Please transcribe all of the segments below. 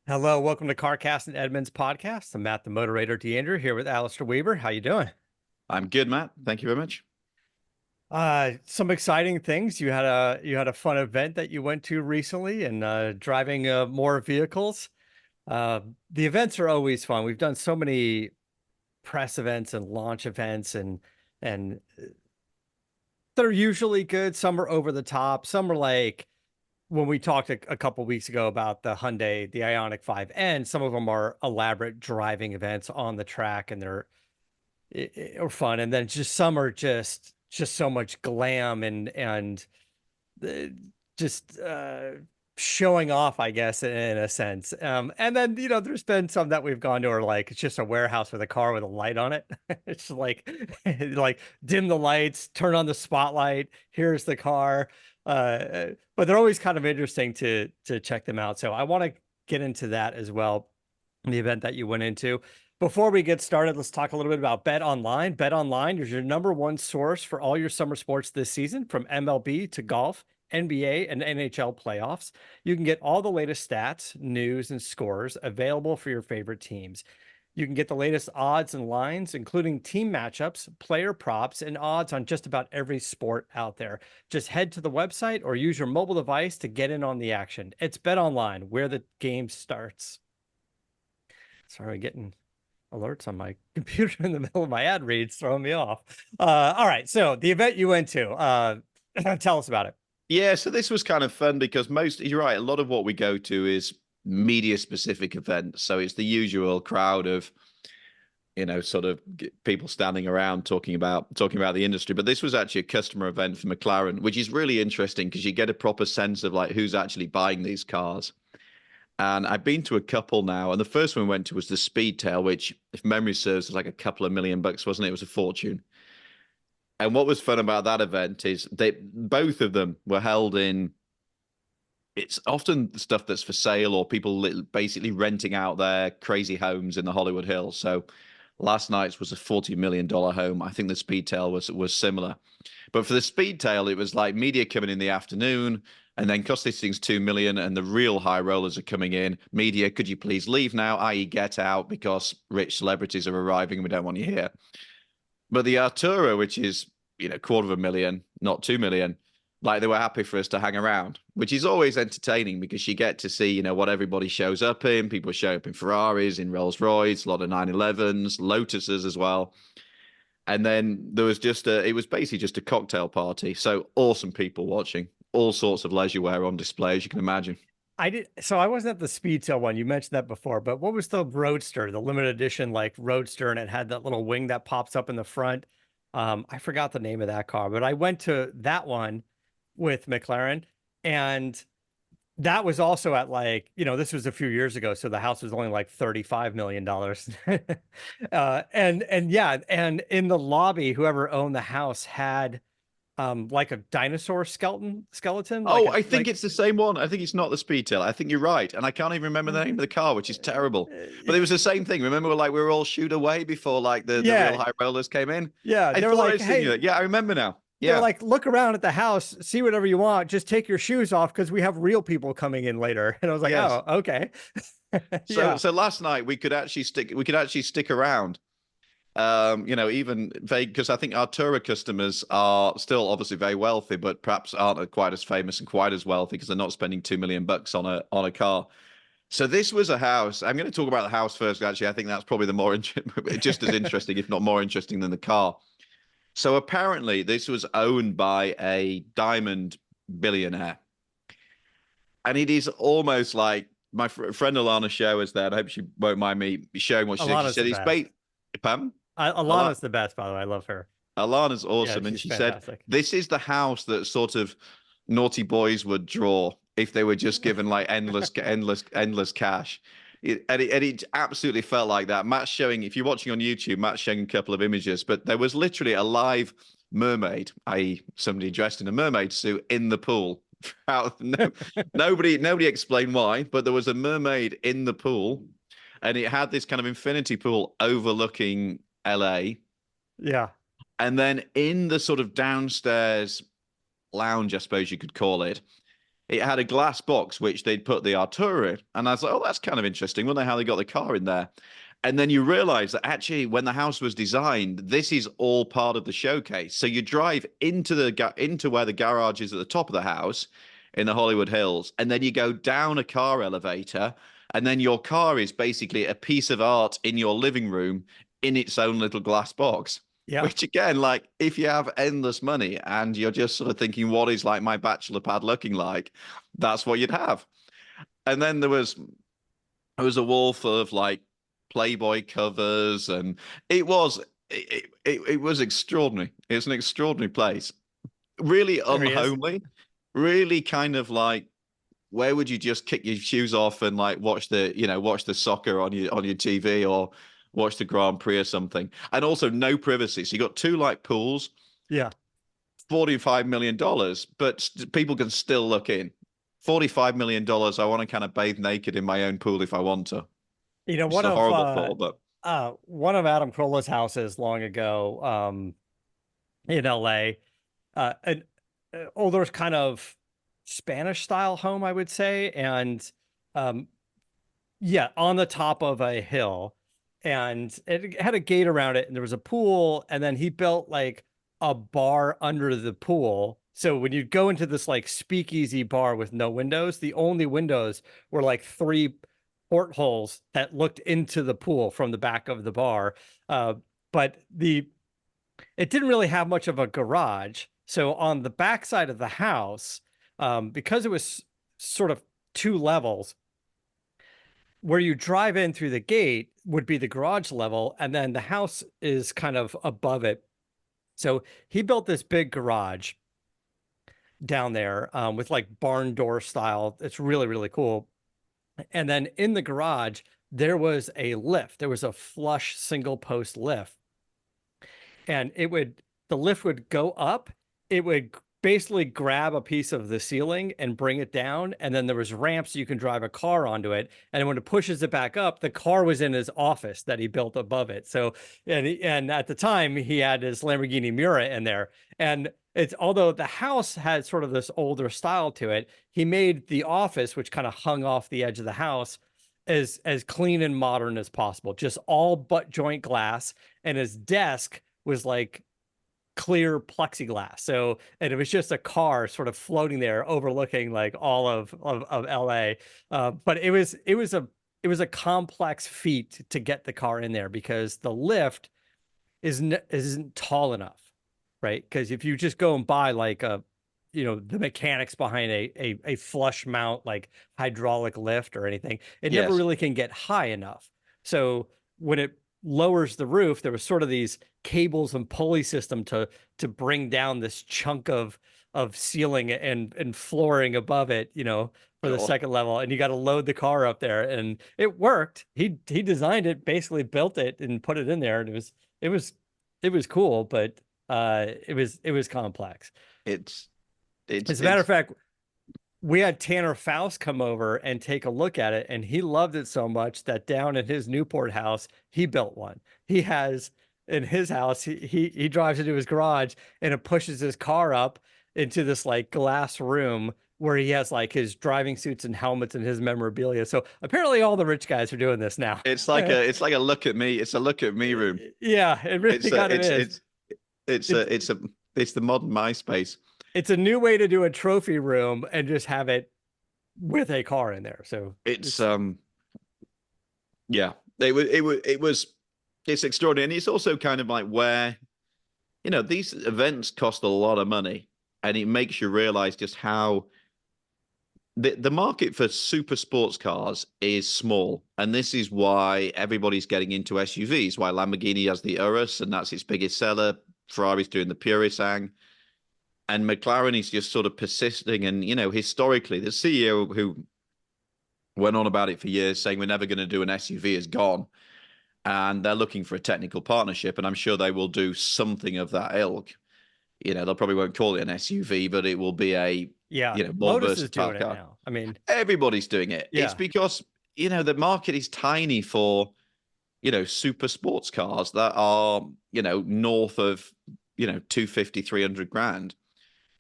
Hello, welcome to CarCast+Edmunds podcast. I'm Matt, the moderator, DeAndrew, here with Alistair Weaver. How you doing? I'm good, Matt. Thank you very much. Some exciting things. You had a fun event that you went to recently, and driving more vehicles. Uh, the events are always fun. We've done so many press events and launch events, and they're usually good. Some are over the top. Some are like when we talked a couple weeks ago about the Hyundai, the Ioniq 5N. Some of them are elaborate driving events on the track, and they're or fun, and then just some are just so much glam and uh, just showing off, I guess, in a sense. And then there's been some that we've gone to are like it's just a warehouse with a car with a light on it. It's like dim the lights, turn on the spotlight. Here's the car. But they're always kind of interesting to check them out. So I want to get into that as well. The event that you went into. Before we get started, let's talk a little bit about Bet Online. Bet Online is your number one source for all your summer sports this season, from MLB to golf, NBA, and NHL playoffs. You can get all the latest stats, news, and scores available for your favorite teams. You can get the latest odds and lines, including team matchups, player props, and odds on just about every sport out there. Just head to the website or use your mobile device to get in on the action. It's Bet Online, where the game starts. Sorry, getting alerts on my computer in the middle of my ad reads, throwing me off. All right, so the event you went to, tell us about it. Yeah, so this was kind of fun because you're right, a lot of what we go to is media specific events. So it's the usual crowd of, sort of people standing around talking about the industry. But this was actually a customer event for McLaren, which is really interesting because you get a proper sense of like who's actually buying these cars. And I've been to a couple now, and the first one we went to was the Speedtail, which, if memory serves, was like a couple of $1 million, wasn't it? It was a fortune. And what was fun about that event is both of them were held in. It's often stuff that's for sale or people basically renting out their crazy homes in the Hollywood Hills. So last night's was a $40 million home. I think the Speedtail was similar. But for the Speedtail, it was like media coming in the afternoon, and then cost these things 2 million, and the real high rollers are coming in. Media, could you please leave now, i.e., get out because rich celebrities are arriving and we don't want you here. But the Artura, which is $250,000, not 2 million, like they were happy for us to hang around, which is always entertaining because you get to see what everybody shows up in. People show up in Ferraris, in Rolls Royce, a lot of 911s, Lotuses as well. And then there was it was basically just a cocktail party. So awesome people watching, all sorts of leisure wear on display, as you can imagine. So I wasn't at the Speedtail one. You mentioned that before, but what was the Roadster, the limited edition like Roadster, and it had that little wing that pops up in the front? I forgot the name of that car, but I went to that one with McLaren, and that was also at this was a few years ago, so the house was only like $35 million. And yeah, and in the lobby, whoever owned the house had like a dinosaur skeleton, Oh, I think it's the same one. I think it's not the Speedtail. I think you're right. And I can't even remember the name of the car, which is terrible. But it was the same thing. Remember, like we were all shooed away before like the real yeah, high rollers came in? yeah. I They were thought like, I'd seen you. hey, Yeah, I remember now. they're Yeah. like, look around at the house, see whatever you want, just take your shoes off because we have real people coming in later. And I was like, Yes. oh, okay. So Yeah. so last night we could actually stick around. Even vague because I think Artura customers are still obviously very wealthy, but perhaps aren't quite as famous and quite as wealthy because they're not spending 2 million bucks on a car. So this was a house. I'm going to talk about the house first. Actually, I think that's probably just as interesting, if not more interesting, than the car. So apparently, this was owned by a diamond billionaire, and it is almost like my friend Alana Show is there. And I hope she won't mind me sharing what she said. She Alana's the said it's best. bait. Pam? Alana's the best, by the way. I love her. Alana's Yeah, awesome. And she's she said, fantastic. this is the house that sort of naughty boys would draw if they were just given like endless cash. And it absolutely felt like that. Matt's showing, if you're watching on YouTube, Matt's showing a couple of images, but there was literally a live mermaid, i.e., somebody dressed in a mermaid suit in the pool. No, nobody explained why, but there was a mermaid in the pool, and it had this kind of infinity pool overlooking LA. Yeah. And then in the sort of downstairs lounge, I suppose you could call it, it had a glass box which they'd put the Artura in. And I was like, oh, that's kind of interesting. Wonder how they got the car in there. And then you realize that actually, when the house was designed, this is all part of the showcase. So you drive into where the garage is at the top of the house in the Hollywood Hills, and then you go down a car elevator, and then your car is basically a piece of art in your living room in its own little glass box. Yeah. Which again, like if you have endless money and you're just sort of thinking, what is like my bachelor pad looking like? That's what you'd have. And then there was a wall full of like Playboy covers, and it was extraordinary. It's an extraordinary place. Really There he is. unhomely, really kind of like where would you just kick your shoes off and like watch the soccer on your TV or watch the Grand Prix or something. And also no privacy. So you got two like pools, Yeah. $45 million, but people can still look in. $45 million. I want to kind of bathe naked in my own pool if I want to. You know, Which is a horrible thought, but one of Adam Carolla's houses long ago, in LA, an older kind of Spanish style home, I would say. And um, yeah, on the top of a hill, and it had a gate around it, and there was a pool, and then he built like a bar under the pool. So when you go into this like speakeasy bar with no windows, the only windows were like three portholes that looked into the pool from the back of the bar. But it didn't really have much of a garage. So on the back side of the house, because it was sort of two levels, where you drive in through the gate would be the garage level, and then the house is kind of above it. So he built this big garage down there, with like barn door style. It's really, really cool. And then in the garage, there was a lift. There was a flush single post lift, and the lift would go up. It would basically grab a piece of the ceiling and bring it down, and then there was ramps so you can drive a car onto it. And when it pushes it back up, the car was in his office that he built above it. So, and at the time he had his Lamborghini Miura in there. And it's, although the house had sort of this older style to it, he made the office, which kind of hung off the edge of the house, as clean and modern as possible, just all butt joint glass. And his desk was like clear plexiglass. So, and it was just a car sort of floating there overlooking like all of LA. But it was a complex feat to get the car in there, because the lift isn't tall enough, right? Because if you just go and buy like the mechanics behind a flush mount like hydraulic lift or anything, it never yes. really can get high enough. So when it lowers the roof, there was sort of these cables and pulley system to bring down this chunk of ceiling and flooring above it, for the Sure. second level. And you got to load the car up there, and it worked. He designed it, basically built it and put it in there, and it was cool, but it was complex. It's As a matter of fact, we had Tanner Faust come over and take a look at it, and he loved it so much that down in his Newport house, he built one. He has in his house, he drives into his garage, and it pushes his car up into this like glass room where he has like his driving suits and helmets and his memorabilia. So apparently all the rich guys are doing this now. it's like a look at me. It's a look at me room. Yeah, it really It's a, kind of it's is. it's the modern MySpace. It's a new way to do a trophy room and just have it with a car in there. So It's yeah. It's extraordinary. And it's also kind of like where, these events cost a lot of money, and it makes you realize just how the market for super sports cars is small. And this is why everybody's getting into SUVs, why Lamborghini has the Urus, and that's its biggest seller. Ferrari's doing the Purisang. And McLaren is just sort of persisting. And, historically, the CEO who went on about it for years saying we're never going to do an SUV is gone. And they're looking for a technical partnership. And I'm sure they will do something of that ilk. They'll probably won't call it an SUV, but it will be a, yeah, more Lotus is versatile doing car. it now. I mean, Everybody's doing it. yeah. It's because, the market is tiny for, super sports cars that are, north of, 250, 300 grand.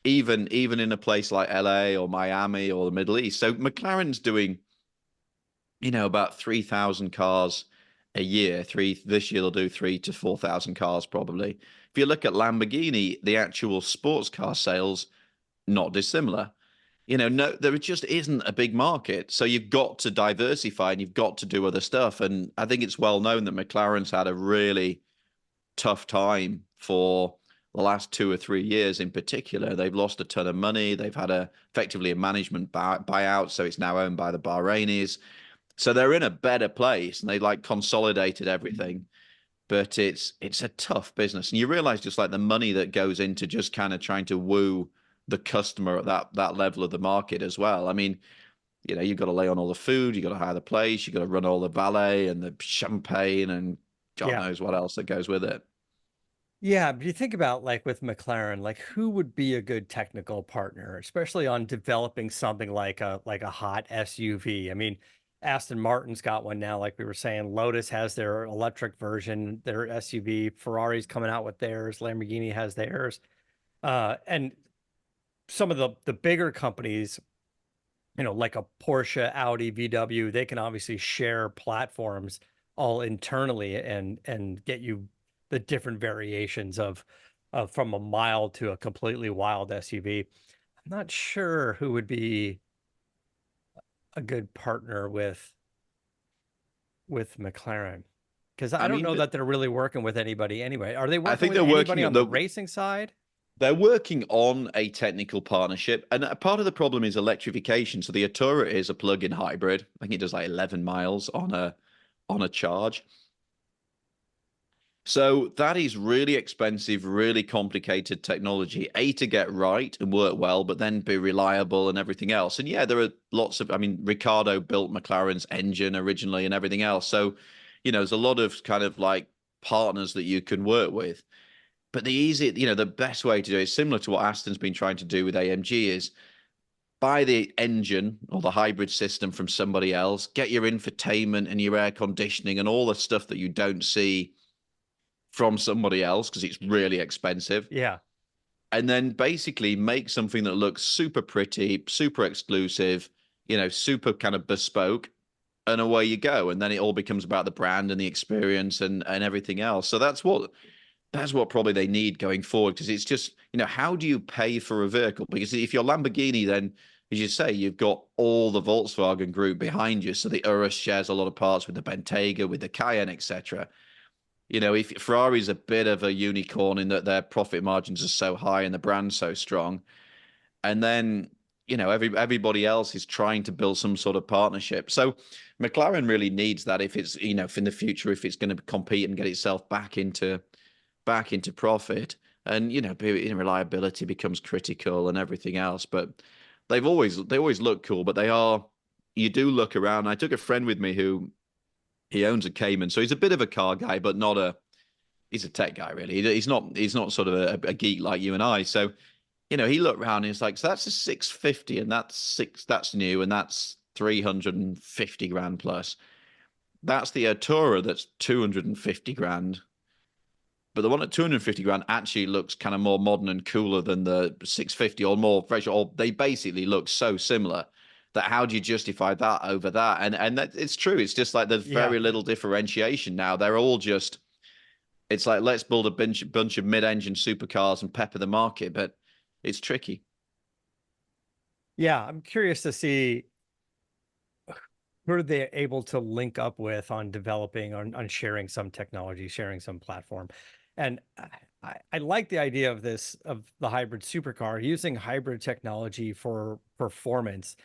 even in a place like LA or Miami or the Middle East. So McLaren's doing, about 3,000 cars a year. This year they'll do 3 to 4,000 cars probably. If you look at Lamborghini, the actual sports car sales not dissimilar. No, there just isn't a big market. So you've got to diversify and you've got to do other stuff. And I think it's well known that McLaren's had a really tough time for the last 2 or 3 years in particular. They've lost a ton of money. They've had effectively a management buyout. So it's now owned by the Bahrainis. So they're in a better place and they like consolidated everything. But it's a tough business. And you realize just like the money that goes into just kind of trying to woo the customer at that level of the market as well. I mean, you've got to lay on all the food, you've got to hire the place, you've got to run all the valet and the champagne and God knows what else that goes with it. Yeah, but you think about like with McLaren, like who would be a good technical partner, especially on developing something like a hot SUV. I mean, Aston Martin's got one now, like we were saying. Lotus has their electric version, their SUV. Ferrari's coming out with theirs. Lamborghini has theirs. And some of the bigger companies, like a Porsche, Audi, VW, they can obviously share platforms all internally and get you the different variations of from a mild to a completely wild SUV. I'm not sure who would be a good partner with McLaren, because I don't mean, know that they're really working with anybody anyway. Are they I working think with they're anybody working on the racing side? they're working on a technical partnership, and a part of the problem is electrification. So the Artura is a plug-in hybrid. I think it does like 11 miles on a charge. So that is really expensive, really complicated technology, to get right and work well, but then be reliable and everything else. And yeah, there are lots of, I mean, Ricardo built McLaren's engine originally and everything else. So, there's a lot of kind of like partners that you can work with. But the best way to do it is similar to what Aston's been trying to do with AMG is buy the engine or the hybrid system from somebody else, get your infotainment and your air conditioning and all the stuff that you don't see from somebody else because it's really expensive. Yeah. And then basically make something that looks super pretty, super exclusive, super kind of bespoke, and away you go. And then it all becomes about the brand and the experience and everything else. So that's what probably they need going forward, because it's just, how do you pay for a vehicle? Because if you're Lamborghini, then as you say, you've got all the Volkswagen group behind you. So the Urus shares a lot of parts with the Bentayga, with the Cayenne, etc. If Ferrari's a bit of a unicorn in that their profit margins are so high and the brand's so strong, and then everybody else is trying to build some sort of partnership. So McLaren really needs that if it's if in the future, if it's going to compete and get itself back into profit, and reliability becomes critical and everything else. But they always look cool, but you do look around. I took a friend with me who he owns a Cayman, so he's a bit of a car guy, but he's a tech guy, really. He's not sort of a geek like you and I. So, he looked around and he's like, so that's a 650 and that's new and that's 350 grand plus. That's the Artura that's 250 grand. But the one at 250 grand actually looks kind of more modern and cooler than the 650 or more fresh, or they basically look so similar that how do you justify that over that? And that, it's true. It's just like there's very little differentiation now. They're all just, it's like, let's build a bunch of mid-engine supercars and pepper the market, but it's tricky. Yeah, I'm curious to see who are they able to link up with on developing, on sharing some technology, sharing some platform. And I like the idea of the hybrid supercar, using hybrid technology for performance.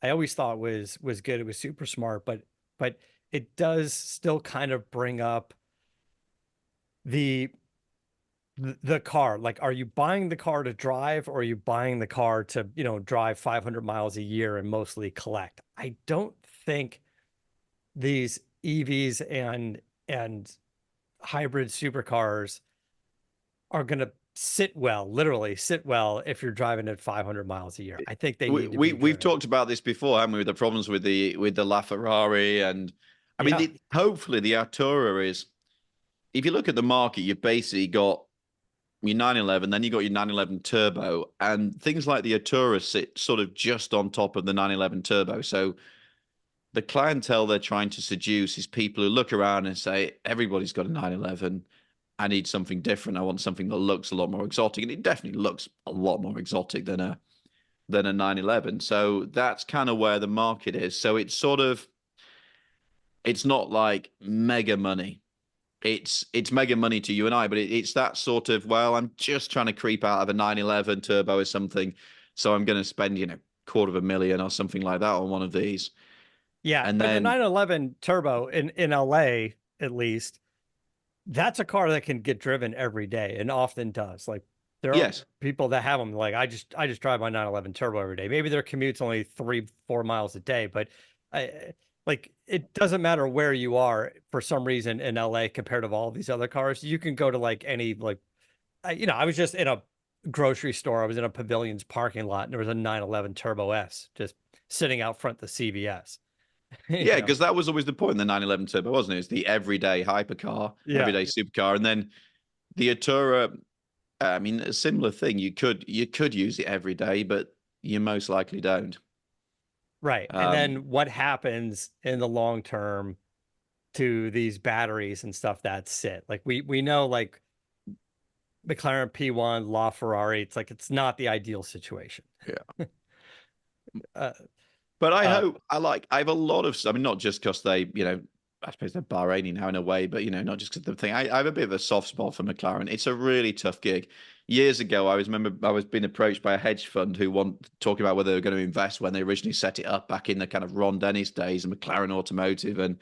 I always thought was good. It was super smart, but it does still kind of bring up the car. Like, are you buying the car to drive, or are you buying the car to, drive 500 miles a year and mostly collect? I don't think these EVs and hybrid supercars are going to literally sit well if you're driving at 500 miles a year. I think they need to be We've driven. talked about this before, haven't we? The problems with the LaFerrari, and I Yeah. mean, hopefully the Artura is. If you look at the market, you've basically got your 911, then you got your 911 Turbo, and things like the Artura sit sort of just on top of the 911 Turbo. So the clientele they're trying to seduce is people who look around and say, everybody's got a 911. I need something different. I want something that looks a lot more exotic. And it definitely looks a lot more exotic than a 911. So that's kind of where the market is. So it's sort of, it's not like mega money. It's mega money to you and I, but it's that sort of, well, I'm just trying to creep out of a 911 Turbo or something. So I'm going to spend, $250,000 or something like that on one of these. Yeah, And but the then 911 Turbo in LA at least, that's a car that can get driven every day and often does. Like there are yes, people that have them. Like I just drive my 911 Turbo every day. Maybe their commute's only 3-4 miles a day, but I like it doesn't matter where you are for some reason in LA compared to all these other cars. You can go to like any like I was just in a grocery store. I was in a Pavilion's parking lot and there was a 911 Turbo S just sitting out front the CVS. yeah, You know. because that was always the point in the 911 Turbo, wasn't it? It's the everyday hypercar, Yeah. everyday supercar, and then the Artura. I mean, a similar thing. You could use it every day, but you most likely don't. Right. And Um, then what happens in the long term to these batteries and stuff that sit? Like we know like McLaren P1, LaFerrari, it's like it's not the ideal situation. yeah. Uh, But I uh, hope I have a lot of, I mean, not just because they, I suppose they're Bahraini now in a way, but not just because the thing. I have a bit of a soft spot for McLaren. It's a really tough gig. Years ago, remember I was being approached by a hedge fund who want talking about whether they were going to invest when they originally set it up back in the kind of Ron Dennis days and McLaren Automotive, and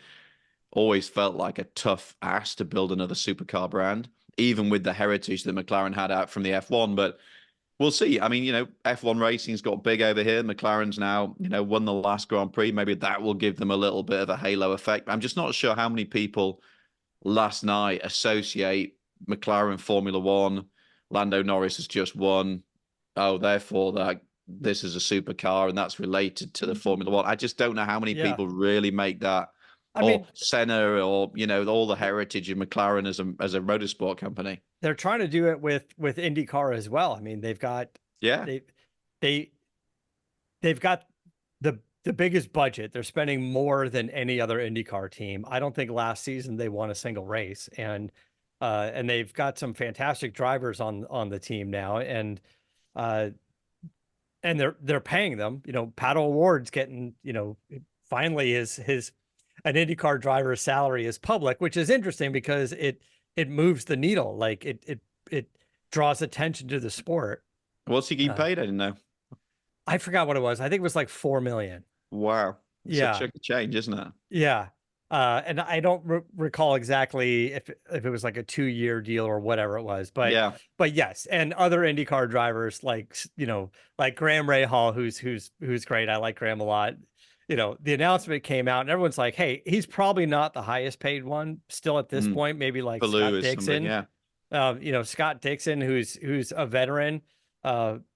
always felt like a tough ass to build another supercar brand, even with the heritage that McLaren had out from the F1. But we'll see. I mean, F1 racing's got big over here. McLaren's now, won the last Grand Prix. Maybe that will give them a little bit of a halo effect. I'm just not sure how many people last night associate McLaren Formula One. Lando Norris has just won. Oh, therefore that this is a supercar and that's related to the Formula One. I just don't know how many yeah. people really make that, I or mean, Senna, or all the heritage of McLaren as a motorsport company. they're trying to do it with IndyCar as well. I mean, Yeah. they they they've got the biggest budget. They're spending more than any other IndyCar team. I don't think last season they won a single race, and they've got some fantastic drivers on the team now, uh, and they're paying them. You know, Pato O'Ward's getting finally his an IndyCar driver's salary is public, which is interesting because it moves the needle. Like it draws attention to the sport. What's he getting Uh, paid? I didn't know. I forgot what it was. I think it was like 4 million. Wow. It's a Yeah, chunk of change, isn't it? yeah. And I don't recall exactly if it was like a 2-year deal or whatever it was, Yeah. but yes. And other IndyCar drivers like like Graham Rahal, who's great. I like Graham a lot. The announcement came out and everyone's like, hey, he's probably not the highest paid one still at this Mm. point. Maybe like Baloo Scott is something. Dixon. Yeah. Scott Dixon, who's a veteran,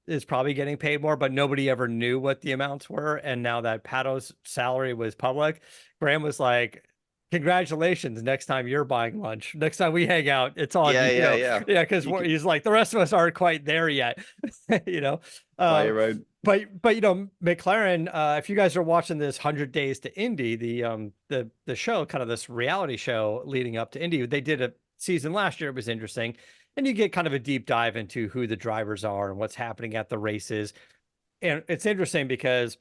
is probably getting paid more, but nobody ever knew what the amounts were. And now that Pato's salary was public, Graham was like, congratulations. Next time you're buying lunch, next time we hang out, it's on Yeah. me, Yeah. Yeah. yeah, because You can he's like, the rest of us aren't quite there yet, you know. buy Uh, your own. but McLaren, if you guys are watching this 100 Days to Indy, the show, kind of this reality show leading up to Indy, they did a season last year. It was interesting. And you get kind of a deep dive into who the drivers are and what's happening at the races. And it's interesting because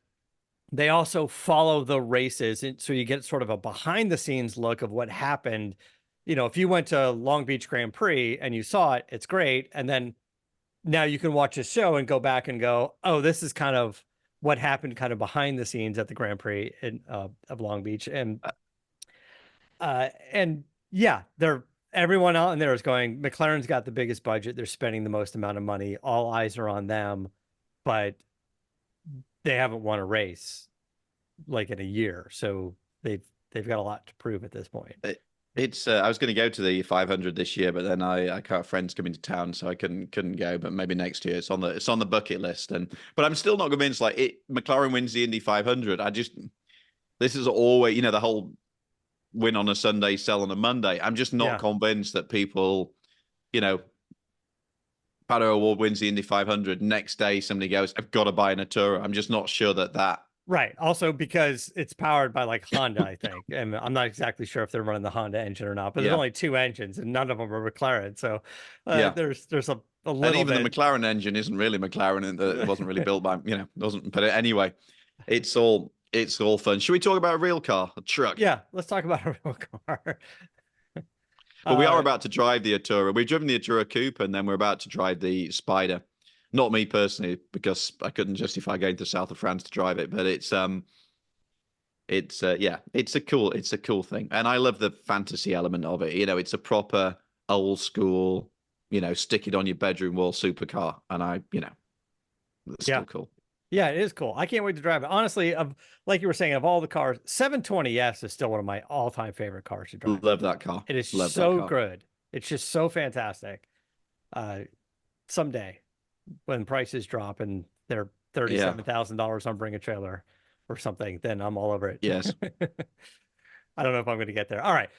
they also follow the races. And so you get sort of a behind the scenes look of what happened. If you went to Long Beach Grand Prix and you saw it, it's great. And then now you can watch a show and go back and go, oh, this is kind of what happened kind of behind the scenes at the Grand Prix of Long Beach. And yeah, everyone out in there is going, McLaren's got the biggest budget. They're spending the most amount of money. All eyes are on them, but they haven't won a race like in a year. So they've got a lot to prove at this point. It's I was going to go to the 500 this year, but then I got friends coming to town, so I couldn't go. But maybe next year it's on the bucket list. But I'm still not convinced. Like McLaren wins the Indy 500. This is always the whole win on a Sunday, sell on a Monday. I'm just not Yeah. convinced that people, you know, Pato Award wins the Indy 500. Next day, somebody goes, "I've got to buy an Artura." I'm just not sure that. Right. Also because it's powered by like Honda, I think. And I'm not exactly sure if they're running the Honda engine or not, but there's Yeah, only two engines and none of them are McLaren. So yeah. there's a And little even bit. the McLaren engine isn't really McLaren, and it wasn't really built by, wasn't. But anyway, it's all fun. Should we talk about a real car, a truck? Yeah, let's talk about a real car. Well, we are Uh, about to drive the Artura. We've driven the Artura Coupe, and then we're about to drive the Spider. Not me personally, because I couldn't justify going to the south of France to drive it. But yeah, it's a cool thing, and I love the fantasy element of it. It's a proper old school, stick it on your bedroom wall supercar, and it's yeah. still cool. Yeah, it is cool. I can't wait to drive it. Honestly, like you were saying, of all the cars, 720S is still one of my all-time favorite cars to drive. Love that car. It is Love that so car. good. It's just so fantastic. Uh, Someday when prices drop and they're Yeah. $37,000 on Bring a Trailer or something, then I'm all over it. Yes. I don't know if I'm going to get there. All right.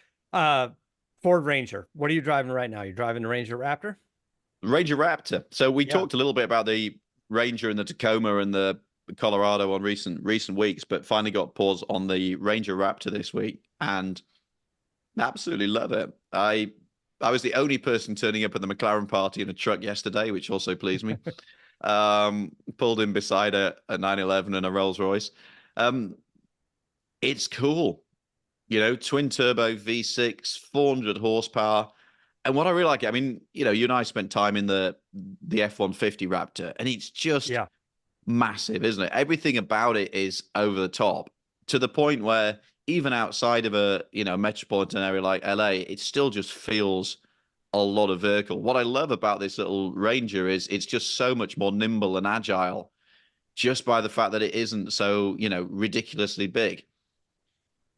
Ford Ranger. What are you driving right now? You're driving the Ranger Raptor? Ranger Raptor. So we Yeah. talked a little bit about the Ranger and the Tacoma and the Colorado on recent weeks, but finally got pause on the Ranger Raptor this week and absolutely love it. I was the only person turning up at the McLaren party in a truck yesterday, which also pleased me. Pulled in beside a 911 and a Rolls Royce. It's cool. Twin turbo V6, 400 horsepower. And what I really like, I mean, you and I spent time in the F-150 Raptor, and it's just massive, isn't it? Everything about it is over the top to the point where even outside of a metropolitan area like LA, it still just feels a lot of vehicle. What I love about this little Ranger is it's just so much more nimble and agile, just by the fact that it isn't so ridiculously big.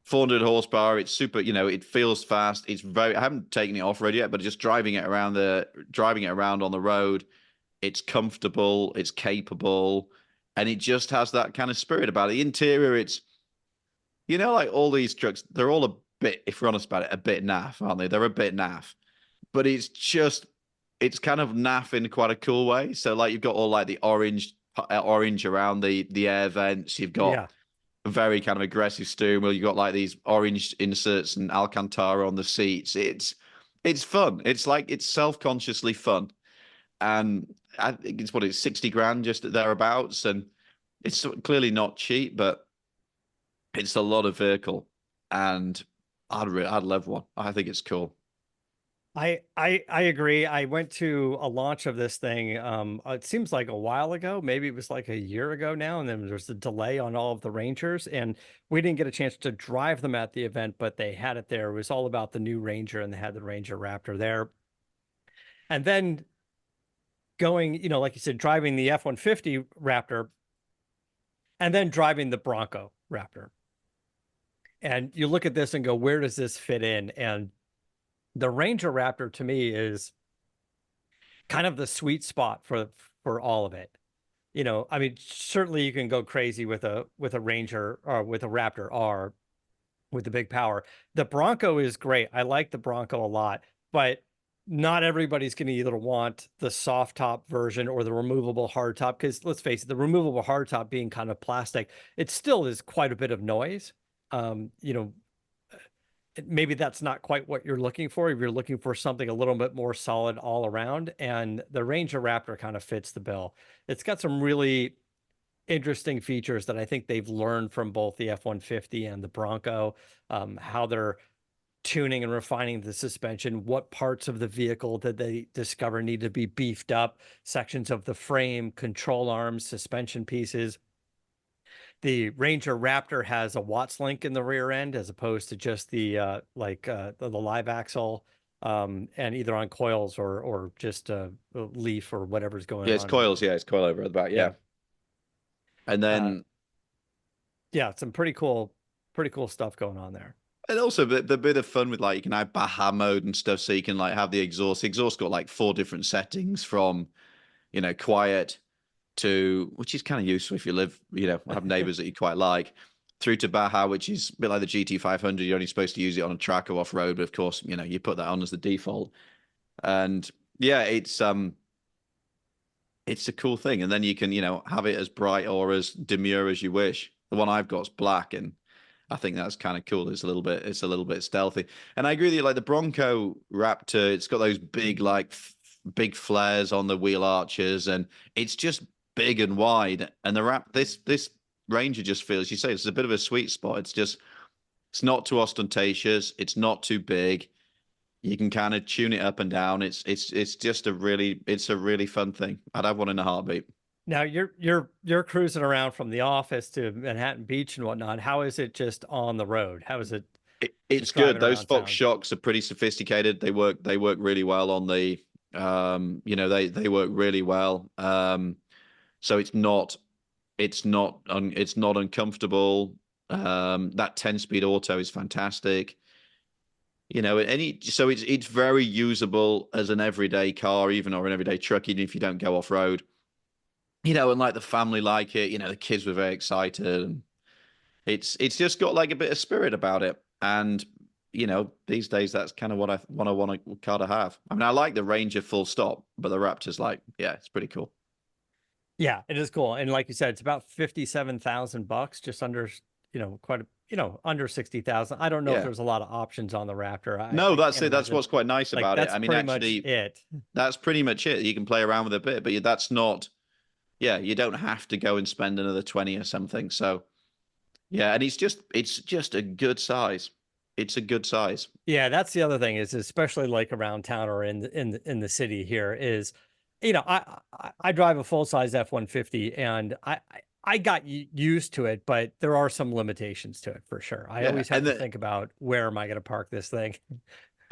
400 horsepower. It's super. It feels fast. It's very. I haven't taken it off road yet, but just driving it around on the road, it's comfortable. It's capable, and it just has that kind of spirit about it. The interior, it's like all these trucks, they're all a bit, if we're honest about it, a bit naff, aren't they? They're a bit naff, but it's kind of naff in quite a cool way. So like you've got all like the orange around the air vents. You've got a very kind of aggressive steering wheel. You've got like these orange inserts and Alcantara on the seats. It's fun. It's self-consciously fun. And I think it's 60 grand just thereabouts. And it's clearly not cheap, but it's a lot of vehicle. And I'd love one. I think it's cool. I agree. I went to a launch of this thing. It seems like a while ago. Maybe it was like a year ago now. And then there's a delay on all of the Rangers, and we didn't get a chance to drive them at the event, but they had it there. It was all about the new Ranger, and they had the Ranger Raptor there. And then going, like you said, driving the F-150 Raptor, and then driving the Bronco Raptor. And you look at this and go, where does this fit in? And the Ranger Raptor to me is kind of the sweet spot for all of it. I mean, certainly you can go crazy with a Ranger or with a Raptor R with the big power. The Bronco is great. I like the Bronco a lot, but not everybody's going to either want the soft top version or the removable hard top, because let's face it, the removable hard top being kind of plastic, it still is quite a bit of noise. Maybe that's not quite what you're looking for if you're looking for something a little bit more solid all around. And the Ranger Raptor kind of fits the bill. It's got some really interesting features that I think they've learned from both the F-150 and the Bronco, how they're tuning and refining the suspension, what parts of the vehicle did they discover need to be beefed up, sections of the frame, control arms, suspension pieces. The Ranger Raptor has a Watts link in the rear end as opposed to just the live axle, and either on coils or just a leaf or whatever's going on. Yeah, it's coils. Yeah, it's coil over at the back. Yeah. And then some pretty cool stuff going on there. And also the bit of fun with like you can have Baja mode and stuff, so you can like have the exhaust. The exhaust got like 4 different settings from, quiet to, which is kind of useful if you live, have neighbors that you quite like, through to Baja, which is a bit like the GT500. You're only supposed to use it on a track or off road, but of course, you put that on as the default. And yeah, it's it's a cool thing. And then you can, have it as bright or as demure as you wish. The one I've got is black, and I think that's kind of cool. It's a little bit stealthy. And I agree with you, like the Bronco Raptor, it's got those big, like big flares on the wheel arches, and it's just big and wide. And this Ranger just feels, you say, it's a bit of a sweet spot. It's not too ostentatious. It's not too big. You can kind of tune it up and down. It's just it's a really fun thing. I'd have one in a heartbeat. Now you're cruising around from the office to Manhattan Beach and whatnot. How is it just on the road? How is it It's just good. driving Those around Fox town? shocks are pretty sophisticated. They work really well on the they work really well. So it's not uncomfortable. That 10-speed auto is fantastic. So it's very usable as an everyday car, even, or an everyday truck, even if you don't go off road. And like the family like it. The kids were very excited, and it's just got like a bit of spirit about it. And these days that's kind of what I want a car to have. I mean, I like the Ranger full stop, but the Raptor's like, yeah, it's pretty cool. Yeah, it is cool. And like you said, it's about $57,000, just under, quite a, under 60,000. I don't know if Yeah. there's a lot of options on the Raptor. No, I that's can't it. That's imagine. what's quite nice Like about it. that's I mean, pretty much actually, it. that's pretty much it. You can play around with it a bit, but that's not, yeah, you don't have to go and spend another 20 or something. So, yeah, and it's just a good size. It's a good size. Yeah, that's the other thing is especially like around town or in the city here is, I drive a full size F-150 and I got used to it, but there are some limitations to it for sure. I Yeah, always have to think about where am I going to park this thing?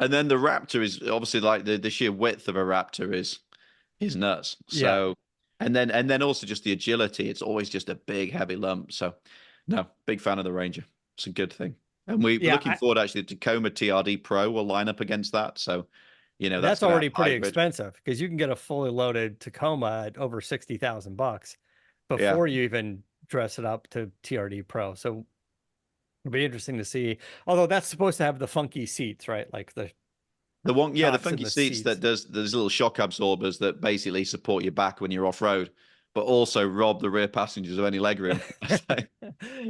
and then the Raptor is obviously like the sheer width of a Raptor is nuts. Yeah, So, and then also just the agility. It's always just a big heavy lump. So, no, big fan of the Ranger. It's a good thing. And we're looking yeah, forward, actually, the Tacoma TRD Pro will line up against that. So, that's that's going to have already pretty hybrid. expensive because you can get a fully loaded Tacoma at over $60,000 Yeah. before you even dress it up to TRD Pro. So it'll be interesting to see. Although that's supposed to have the funky seats, right? Like the The shocks in funky the seats that seats. does there's little shock absorbers that basically support your back when you're off road, but also rob the rear passengers of any legroom.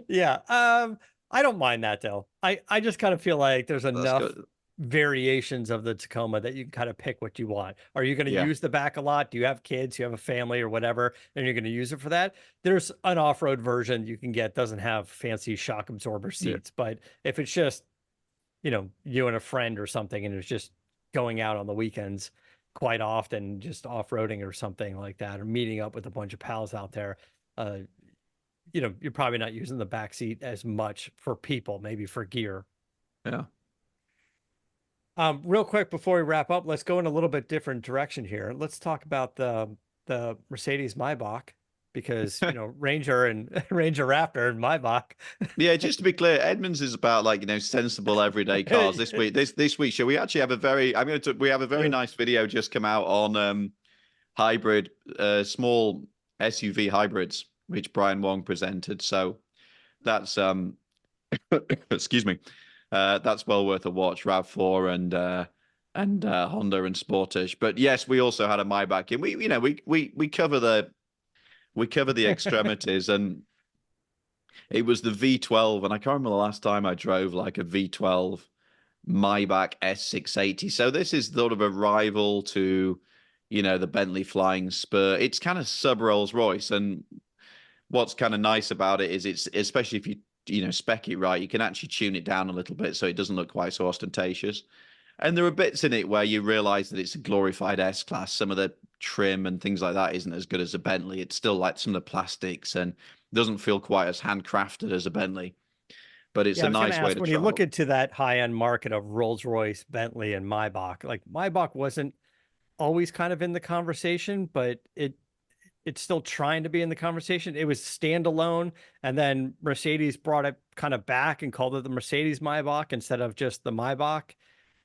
Yeah. I don't mind that though. I just kind of feel like there's That's enough good. variations of the Tacoma that you can kind of pick what you want. Are you going to Yeah. use the back a lot? Do you have kids? You have a family or whatever, and you're going to use it for that? There's an off-road version you can get, doesn't have fancy shock absorber Yeah. seats, but if it's just, you and a friend or something, and it's just going out on the weekends quite often, just off-roading or something like that, or meeting up with a bunch of pals out there, uh, you're probably not using the back seat as much for people, maybe for gear. Yeah. Real quick before we wrap up, let's go in a little bit different direction here. Let's talk about the Mercedes-Maybach because Ranger and Ranger Raptor and Maybach. Yeah, just to be clear, Edmunds is about like sensible everyday cars. This week, this week show, we actually have a very we have a very nice video just come out on hybrid small SUV hybrids, which Brian Wong presented. So that's excuse me, that's well worth a watch. RAV4 and Honda and Sportage. But yes, we also had a Maybach, and we cover the extremities, and it was the V12, and I can't remember the last time I drove like a V12 Maybach S680. So this is sort of a rival to, the Bentley Flying Spur. It's kind of sub Rolls Royce, and what's kind of nice about it is it's, especially if you spec it right, you can actually tune it down a little bit so it doesn't look quite so ostentatious. And there are bits in it where you realize that it's a glorified S class. Some of the trim and things like that isn't as good as a Bentley. It's still like some of the plastics and doesn't feel quite as handcrafted as a Bentley. But it's Yeah, I a was going to nice way ask to when you look travel. into that high-end market of Rolls-Royce, Bentley, and Maybach, like Maybach wasn't always kind of in the conversation, but it's still trying to be in the conversation. It was standalone, and then Mercedes brought it kind of back and called it the Mercedes Maybach instead of just the Maybach.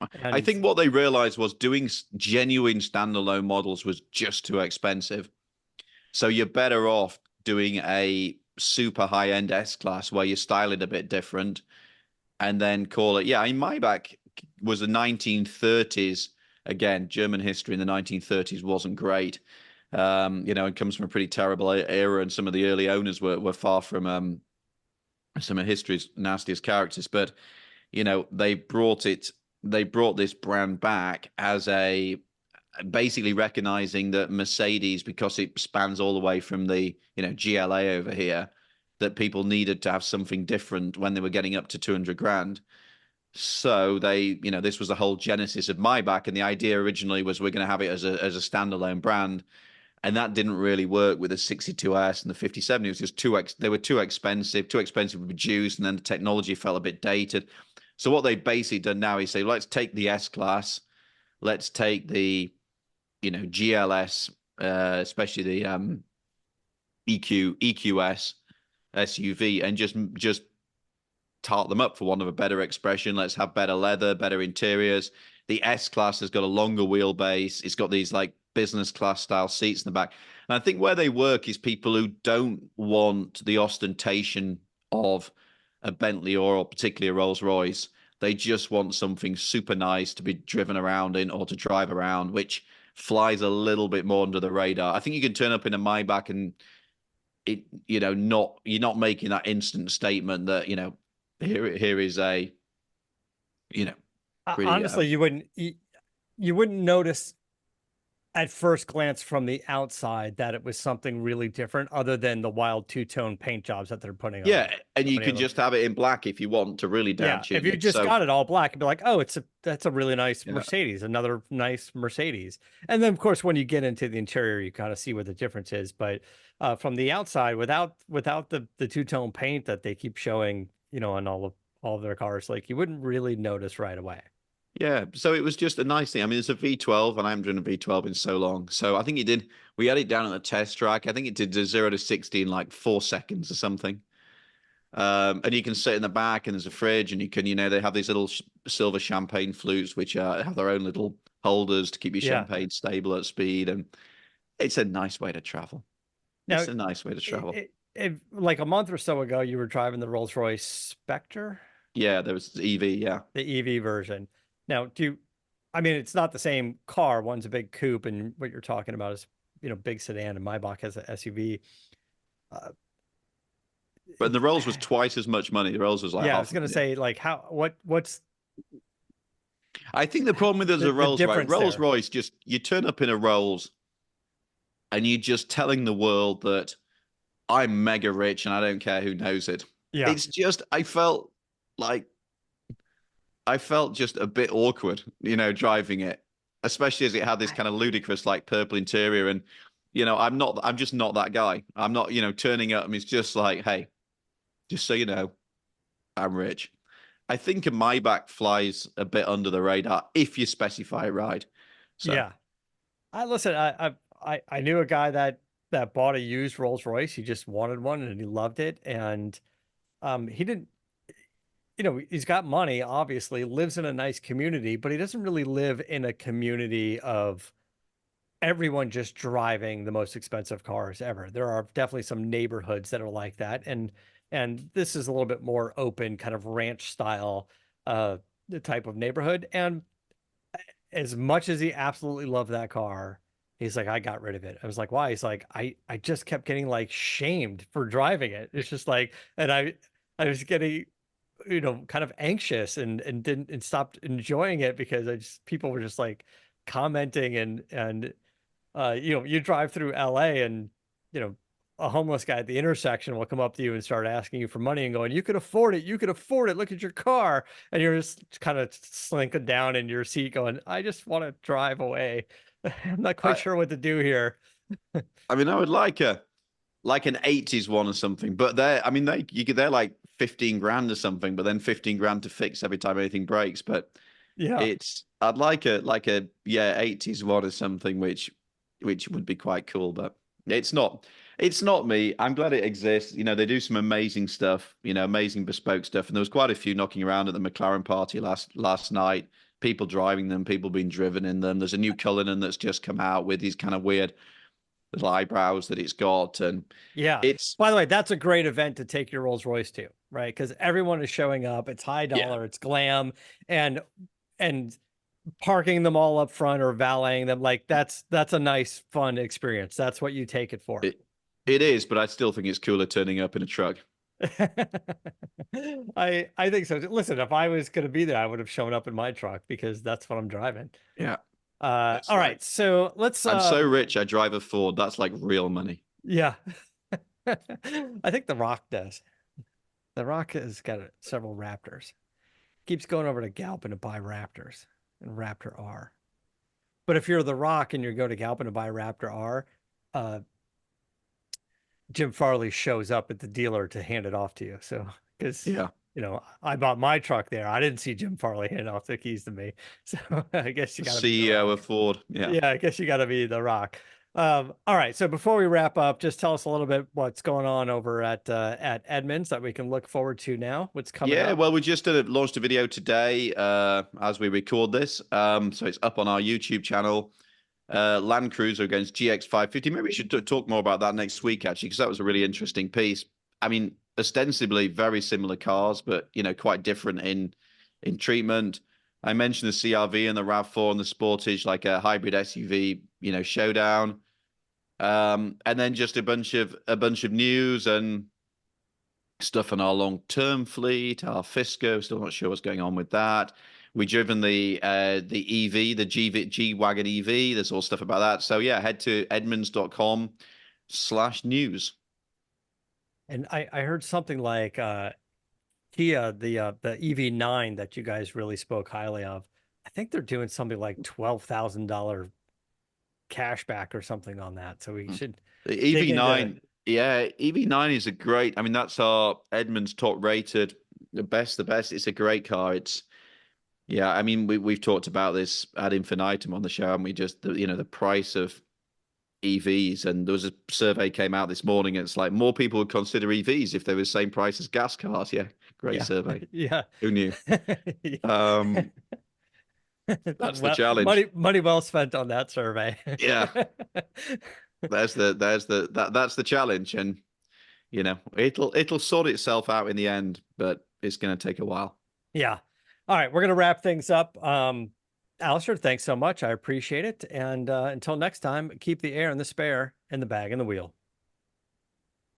I And think what they realized was doing genuine standalone models was just too expensive. So you're better off doing a super high end S class where you style it a bit different and then call it. Yeah, I mean, Maybach was the 1930s. Again, German history in the 1930s wasn't great. You know, and comes from a pretty terrible era, and some of the early owners were far from some of history's nastiest characters. But you know, they brought this brand back as a basically recognizing that Mercedes, because it spans all the way from the, you know, GLA over here, that people needed to have something different when they were getting up to 200 grand. So they, you know, this was the whole genesis of Maybach, and the idea originally was we're going to have it as a standalone brand, and that didn't really work with the 62S and the 57. It was just they were too expensive to produce, and then the technology felt a bit dated. So what they basically done now is say, let's take the S class, let's take the, you know, GLS, especially the EQS SUV, and just tart them up, for want of a better expression. Let's have better leather, better interiors. The S class has got a longer wheelbase. It's got these like business class style seats in the back. And I think where they work is people who don't want the ostentation of a Bentley or particularly a Rolls Royce. They just want something super nice to be driven around in or to drive around, which flies a little bit more under the radar. I think you can turn up in a Maybach and it, you know, you're not making that instant statement that, you know, here is a, you know, pretty Honestly, you wouldn't notice at first glance from the outside that it was something really different, other than the wild two-tone paint jobs that they're putting on. Yeah, and So you many can of them. just have it in black if you want to really down Yeah, if tune you it. just So got it all black, it'd be like, oh, that's a really nice yeah, Mercedes, another nice Mercedes. And then of course when you get into the interior, you kind of see what the difference is. But from the outside, without the two-tone paint that they keep showing, you know, on all of their cars, like you wouldn't really notice right away. yeah. So it was just a nice thing. I mean, it's a V12, and I haven't driven a V12 in so long. So I think it did. We had it down at the test track. I think it did 0 to 60 in like 4 seconds or something. And you can sit in the back, and there's a fridge, and you can, you know, they have these little silver champagne flutes, which have their own little holders to keep your Yeah. champagne stable at speed. And it's a nice way to travel. Now, It's a nice way to travel. like a month or so ago, you were driving the Rolls-Royce Spectre, Yeah, there was EV. Yeah. the EV version. Now, I mean, it's not the same car. One's a big coupe, and what you're talking about is, you know, big sedan, and Maybach has an SUV. Uh, But the Rolls was twice as much money. The Rolls was like yeah, I half was a gonna million. say, like, what's I think the problem with the the Rolls, right? difference Rolls there? Royce, just you turn up in a Rolls and you're just telling the world that I'm mega rich and I don't care who knows it. Yeah, It's just like I felt just a bit awkward, you know, driving it, especially as it had this I, kind of ludicrous like purple interior. And you know, I'm just not that guy. I'm not, you know, turning up and it's just like, hey, just so you know, I'm rich. I think a Maybach flies a bit under the radar if you specify it right. So yeah. I listen. I knew a guy that bought a used Rolls Royce. He just wanted one, and he loved it, and he didn't. You know, he's got money, obviously, lives in a nice community, but he doesn't really live in a community of everyone just driving the most expensive cars ever. There are definitely some neighborhoods that are like that, and this is a little bit more open, kind of ranch style the type of neighborhood. And as much as he absolutely loved that car, he's like, I got rid of it. I was like, why? He's like, I just kept getting like shamed for driving it. It's just like, and I was getting, you know, kind of anxious and didn't and stopped enjoying it because people were just like commenting and you know, you drive through LA and, you know, a homeless guy at the intersection will come up to you and start asking you for money and going, you could afford it. You could afford it. Look at your car. And you're just kind of slinking down in your seat going, I just want to drive away. I'm not quite I sure what to do here. I mean I would like an 80s one or something, but they're like 15 grand or something, but then 15 grand to fix every time anything breaks. But Yeah. I'd like a yeah 80s one or something, which would be quite cool, but it's not me. I'm glad it exists. You know, they do some amazing stuff, you know, amazing bespoke stuff. And there was quite a few knocking around at the McLaren party last night. People driving them, people being driven in them. There's a new Cullinan that's just come out with these kind of weird little eyebrows that it's got, and Yeah. it's By the way, that's a great event to take your Rolls Royce to, right? Because everyone is showing up. It's high yeah, dollar, it's glam, and and parking them all up front or valeting them, like that's a nice, fun experience. That's what you take it for. It is, but I still think it's cooler turning up in a truck. I think so. Listen, if I was going to be there, I would have shown up in my truck because that's what I'm driving. Yeah. All right, so let's I'm so rich, I drive a Ford. That's like real money. yeah. I think The Rock does. The Rock has got several Raptors. Keeps going over to Galpin to buy Raptors and Raptor R. But if you're The Rock and you go to Galpin to buy Raptor R, uh, Jim Farley shows up at the dealer to hand it off to you. So, because Yeah. I bought my truck there. I didn't see Jim Farley hand off the keys to me. So I guess you got to be the CEO Rock. of Ford. Yeah. Yeah, I guess you got to be The Rock. All right. So before we wrap up, just tell us a little bit what's going on over at Edmunds that we can look forward to now. What's coming Yeah, up? well, we just launched a video today as we record this. So it's up on our YouTube channel. Land Cruiser against GX550. Maybe we should talk more about that next week, actually, because that was a really interesting piece. I mean, ostensibly very similar cars, but quite different in treatment. I mentioned the CRV and the RAV4 and the Sportage, like a hybrid SUV, showdown. And then just a bunch of news and stuff on our long-term fleet, our Fisco. Still not sure what's going on with that. We've driven the EV, the G Wagon EV. There's all stuff about that. So yeah, head to edmunds.com/news. And I heard something like Kia, the EV9 that you guys really spoke highly of. I think they're doing something like $12,000 cash back or something on that. So we should The dig EV9, into. yeah, EV9 is a great. I mean, that's our Edmunds top rated, the best. It's a great car. Yeah, I mean, we've talked about this ad infinitum on the show, and we just the price of EVs, and there was a survey came out this morning. And it's like more people would consider EVs if they were the same price as gas cars. Yeah, great Yeah. survey. Yeah. Who knew? That's the Well, challenge. money well spent on that survey. Yeah, that's the challenge, and it'll sort itself out in the end, but it's going to take a while. Yeah. All right, we're gonna wrap things up. Alistair, thanks so much. I appreciate it. And until next time, keep the air in the spare and the bag in the wheel.